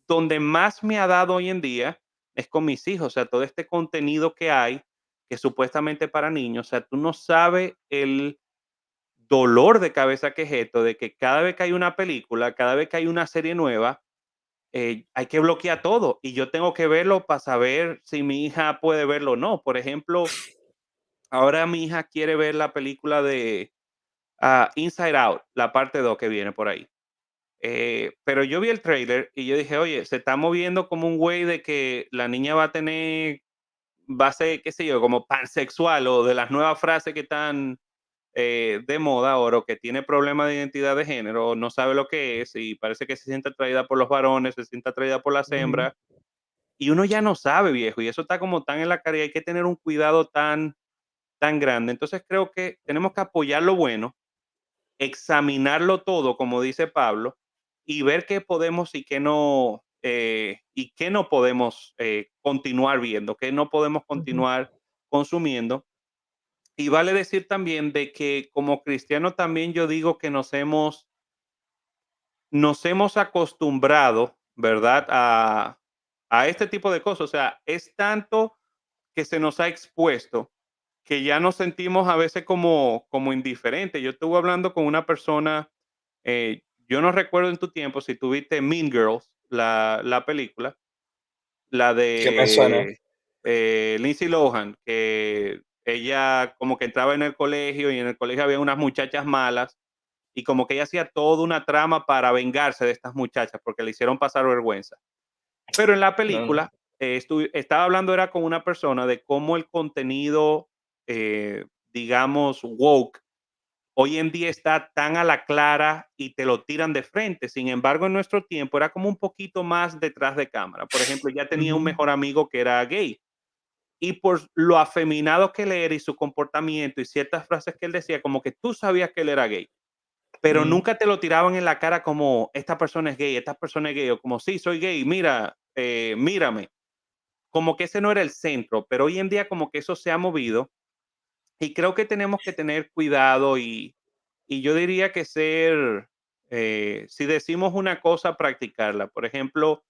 [SPEAKER 1] donde más me ha dado hoy en día es con mis hijos. O sea, todo este contenido que hay, que supuestamente para niños, o sea, tú no sabes el dolor de cabeza que es esto, de que cada vez que hay una película, cada vez que hay una serie nueva, hay que bloquear todo y yo tengo que verlo para saber si mi hija puede verlo o no. Por ejemplo, ahora mi hija quiere ver la película de Inside Out, la parte 2 que viene por ahí. Pero yo vi el trailer y yo dije, oye, se está moviendo como un güey de que la niña va a ser, qué sé yo, como pansexual o de las nuevas frases que están de moda ahora, o que tiene problemas de identidad de género, no sabe lo que es y parece que se siente atraída por los varones, se siente atraída por las
[SPEAKER 2] Ujú,
[SPEAKER 1] hembras. Y uno ya no sabe, viejo, y eso está como tan en la cara y hay que tener un cuidado tan grande. Entonces creo que tenemos que apoyar lo bueno, examinarlo todo, como dice Pablo, y ver qué podemos y qué no podemos continuar viendo, qué no podemos
[SPEAKER 2] ujú,
[SPEAKER 1] continuar consumiendo. Y vale decir también de que como cristiano también yo digo que nos hemos acostumbrado, ¿verdad? A este tipo de cosas. O sea, es tanto que se nos ha expuesto que ya nos sentimos a veces como indiferentes. Yo estuve hablando con una persona, yo no recuerdo en tu tiempo si tuviste Mean Girls, la película, la
[SPEAKER 2] ¿qué me suena?
[SPEAKER 1] de Lindsay Lohan, que ella como que entraba en el colegio y en el colegio había unas muchachas malas y como que ella hacía toda una trama para vengarse de estas muchachas porque le hicieron pasar vergüenza. Pero en la
[SPEAKER 2] No, no.
[SPEAKER 1] película, estaba hablando era con una persona de cómo el contenido, digamos, woke, hoy en día está tan a la clara y te lo tiran de frente. Sin embargo, en nuestro tiempo era como un poquito más detrás de cámara. Por ejemplo, ya tenía un
[SPEAKER 2] Ujú,
[SPEAKER 1] mejor amigo que era gay y por lo afeminado que él era y su comportamiento y ciertas frases que él decía, como que tú sabías que él era gay, pero
[SPEAKER 2] ujú,
[SPEAKER 1] nunca te lo tiraban en la cara como esta persona es gay, esta persona es gay, o como sí, soy gay, mira, mírame. Como que ese no era el centro, pero hoy en día como que eso se ha movido Y creo que tenemos que tener cuidado y yo diría que ser, si decimos una cosa, practicarla. Por ejemplo,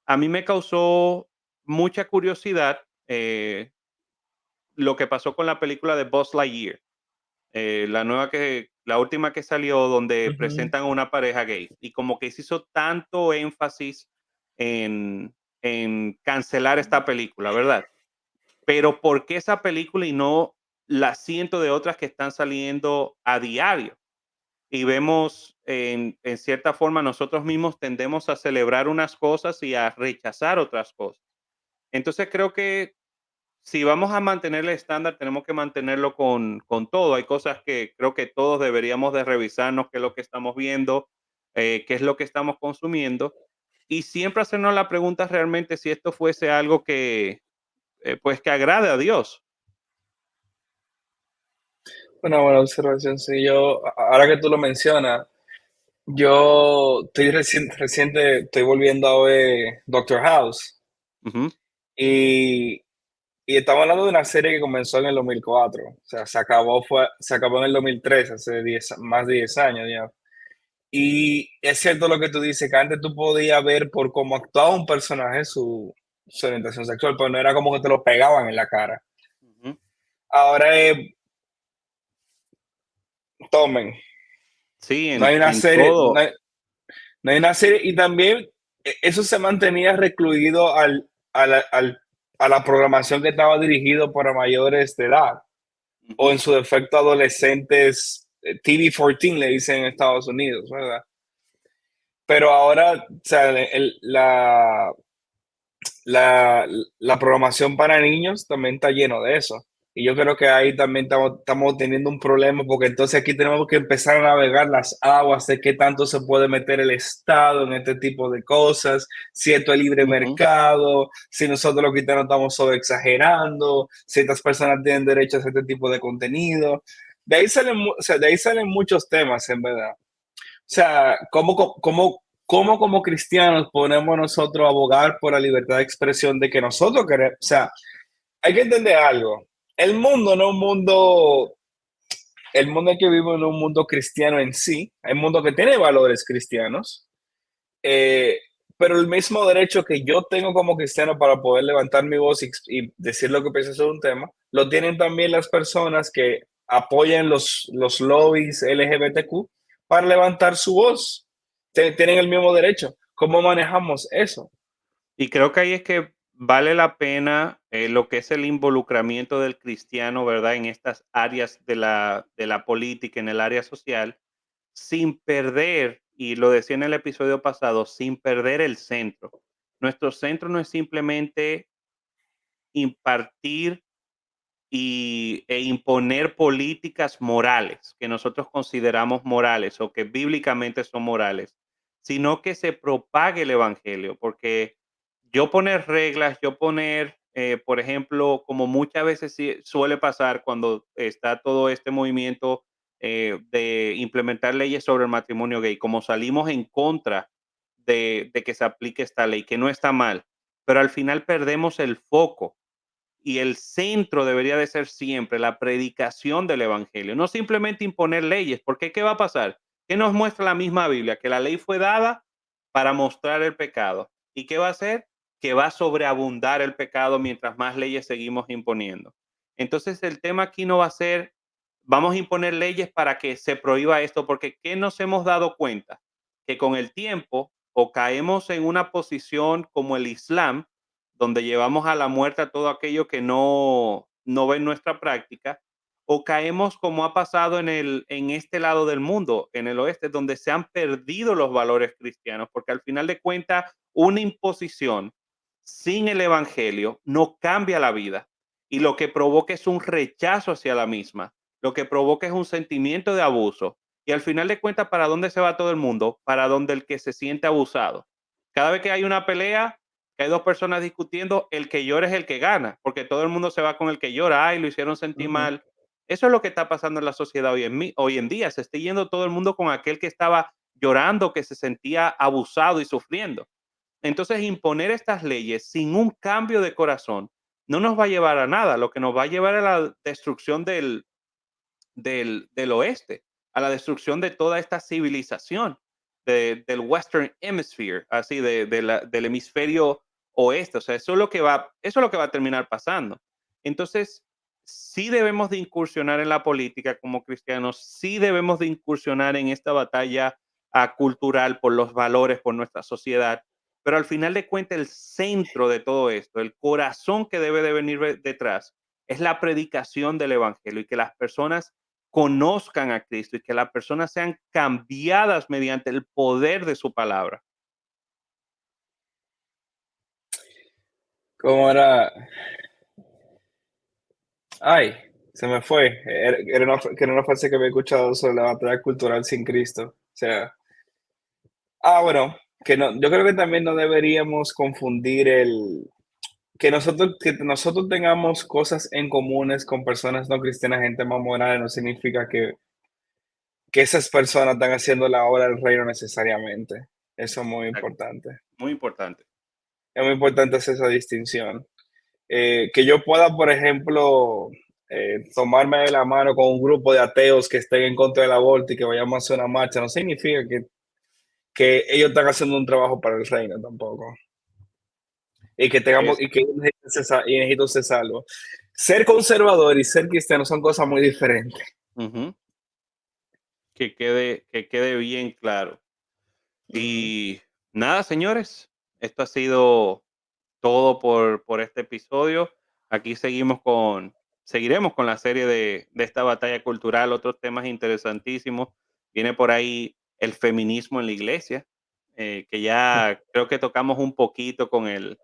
[SPEAKER 1] a mí me causó mucha curiosidad lo que pasó con la película de Buzz Lightyear, la última que salió donde
[SPEAKER 2] Ujú.
[SPEAKER 1] presentan a una pareja gay y como que se hizo tanto énfasis en cancelar esta película, ¿verdad? Pero ¿por qué esa película y no las cientos de otras que están saliendo a diario? Y vemos, en cierta forma, nosotros mismos tendemos a celebrar unas cosas y a rechazar otras cosas. Entonces creo que si vamos a mantener el estándar, tenemos que mantenerlo con todo. Hay cosas que creo que todos deberíamos de revisarnos, qué es lo que estamos viendo, qué es lo que estamos consumiendo, y siempre hacernos la pregunta realmente si esto fuese algo que, pues, que agrade a Dios.
[SPEAKER 2] Una buena observación, sí. Ahora que tú lo mencionas, yo estoy reciente, estoy volviendo a ver Doctor House
[SPEAKER 1] Ujú,
[SPEAKER 2] y, y estamos hablando de una serie que comenzó en el 2004. O sea, se acabó en el 2003, hace más de 10 años ya. Y es cierto lo que tú dices, que antes tú podías ver por cómo actuaba un personaje su orientación sexual, pero no era como que te lo pegaban en la cara.
[SPEAKER 1] ujú.
[SPEAKER 2] Ahora tomen,
[SPEAKER 1] Sí,
[SPEAKER 2] no hay una
[SPEAKER 1] en
[SPEAKER 2] serie,
[SPEAKER 1] todo.
[SPEAKER 2] no hay una serie, y también eso se mantenía recluido a la programación que estaba dirigido para mayores de edad, o
[SPEAKER 1] Ujú,
[SPEAKER 2] en su defecto adolescentes, TV-14 le dicen en Estados Unidos, ¿verdad? Pero ahora, o sea, la, la programación para niños también está lleno de eso. Y yo creo que ahí también estamos teniendo un problema, porque entonces aquí tenemos que empezar a navegar las aguas de qué tanto se puede meter el Estado en este tipo de cosas, si esto es libre
[SPEAKER 1] ujú.
[SPEAKER 2] mercado, si nosotros los gitanos estamos sobre exagerando, si estas personas tienen derecho a este tipo de contenido. O sea, de ahí salen muchos temas, en verdad. O sea, ¿cómo como cristianos podemos nosotros abogar por la libertad de expresión de que nosotros queremos? O sea, hay que entender algo. El mundo no es un mundo, el mundo en que vivimos no es un mundo cristiano en sí. Hay un mundo que tiene valores cristianos, eh, pero el mismo derecho que yo tengo como cristiano para poder levantar mi voz y decir lo que pienso sobre un tema, lo tienen también las personas que apoyan los lobbies LGBTQ para levantar su voz. Tienen el mismo derecho. ¿Cómo manejamos eso?
[SPEAKER 1] Y creo que ahí es que vale la pena lo que es el involucramiento del cristiano, ¿verdad? En estas áreas de la política, en el área social, sin perder, y lo decía en el episodio pasado, sin perder el centro. Nuestro centro no es simplemente impartir e imponer políticas morales que nosotros consideramos morales o que bíblicamente son morales, sino que se propague el evangelio, porque yo poner reglas, yo poner, por ejemplo, como muchas veces suele pasar cuando está todo este movimiento de implementar leyes sobre el matrimonio gay, como salimos en contra de que se aplique esta ley, que no está mal, pero al final perdemos el foco y el centro debería de ser siempre la predicación del evangelio, no simplemente imponer leyes, porque ¿qué va a pasar? ¿Qué nos muestra la misma Biblia? Que la ley fue dada para mostrar el pecado. ¿Y qué va a hacer? Que va a sobreabundar el pecado mientras más leyes seguimos imponiendo. Entonces el tema aquí no va a ser, vamos a imponer leyes para que se prohíba esto, porque ¿qué nos hemos dado cuenta? Que con el tiempo o caemos en una posición como el Islam, donde llevamos a la muerte a todo aquello que no ve en nuestra práctica, o caemos como ha pasado en este lado del mundo, en el oeste, donde se han perdido los valores cristianos, porque al final de cuentas, una imposición sin el evangelio no cambia la vida y lo que provoca es un rechazo hacia la misma, lo que provoca es un sentimiento de abuso y al final de cuentas, ¿para dónde se va todo el mundo? Para donde el que se siente abusado. Cada vez que hay una pelea, que hay dos personas discutiendo, el que llora es el que gana, porque todo el mundo se va con el que llora, ay, lo hicieron sentir
[SPEAKER 2] Ujú.
[SPEAKER 1] mal. Eso es lo que está pasando en la sociedad hoy en día. Se está yendo todo el mundo con aquel que estaba llorando, que se sentía abusado y sufriendo. Entonces, imponer estas leyes sin un cambio de corazón no nos va a llevar a nada. Lo que nos va a llevar a la destrucción del oeste, a la destrucción de toda esta civilización del Western Hemisphere, así del hemisferio oeste. O sea, eso es lo que va a terminar pasando. Entonces, sí debemos de incursionar en la política como cristianos, sí debemos de incursionar en esta batalla cultural por los valores, por nuestra sociedad, pero al final de cuentas el centro de todo esto, el corazón que debe de venir detrás, es la predicación del evangelio y que las personas conozcan a Cristo y que las personas sean cambiadas mediante el poder de su palabra.
[SPEAKER 2] ¿Cómo era? Ay, se me fue. Era una frase que había escuchado sobre la batalla cultural sin Cristo. O sea, bueno, yo creo que también no deberíamos confundir que nosotros tengamos cosas en comunes con personas no cristianas, gente más moral, no significa que esas personas están haciendo la obra del reino necesariamente. Eso es muy
[SPEAKER 1] Exacto.
[SPEAKER 2] importante.
[SPEAKER 1] Muy importante.
[SPEAKER 2] Es muy importante hacer esa distinción. Que yo pueda, por ejemplo, tomarme de la mano con un grupo de ateos que estén en contra del aborto y que vayamos a hacer una marcha, no significa que ellos están haciendo un trabajo para el reino tampoco. Y que tengamos,
[SPEAKER 1] Es,
[SPEAKER 2] y que ellos necesito ser salvos. Ser conservador y ser cristiano son cosas muy diferentes.
[SPEAKER 1] ujú, que quede bien claro.
[SPEAKER 2] Ujú.
[SPEAKER 1] Y nada, señores, esto ha sido todo por este episodio. Aquí seguiremos con la serie de esta batalla cultural, otros temas interesantísimos. Viene por ahí el feminismo en la iglesia, que ya creo que tocamos un poquito con el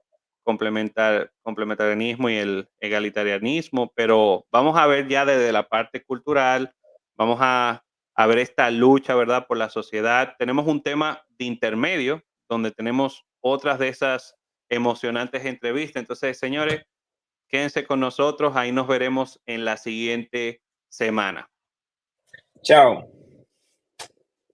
[SPEAKER 1] complementarianismo y el egalitarianismo, pero vamos a ver ya desde la parte cultural, vamos a ver esta lucha, ¿verdad?, por la sociedad. Tenemos un tema de intermedio, donde tenemos otras de esas emocionantes entrevistas. Entonces, señores, quédense con nosotros. Ahí nos veremos en la siguiente semana.
[SPEAKER 2] Chao.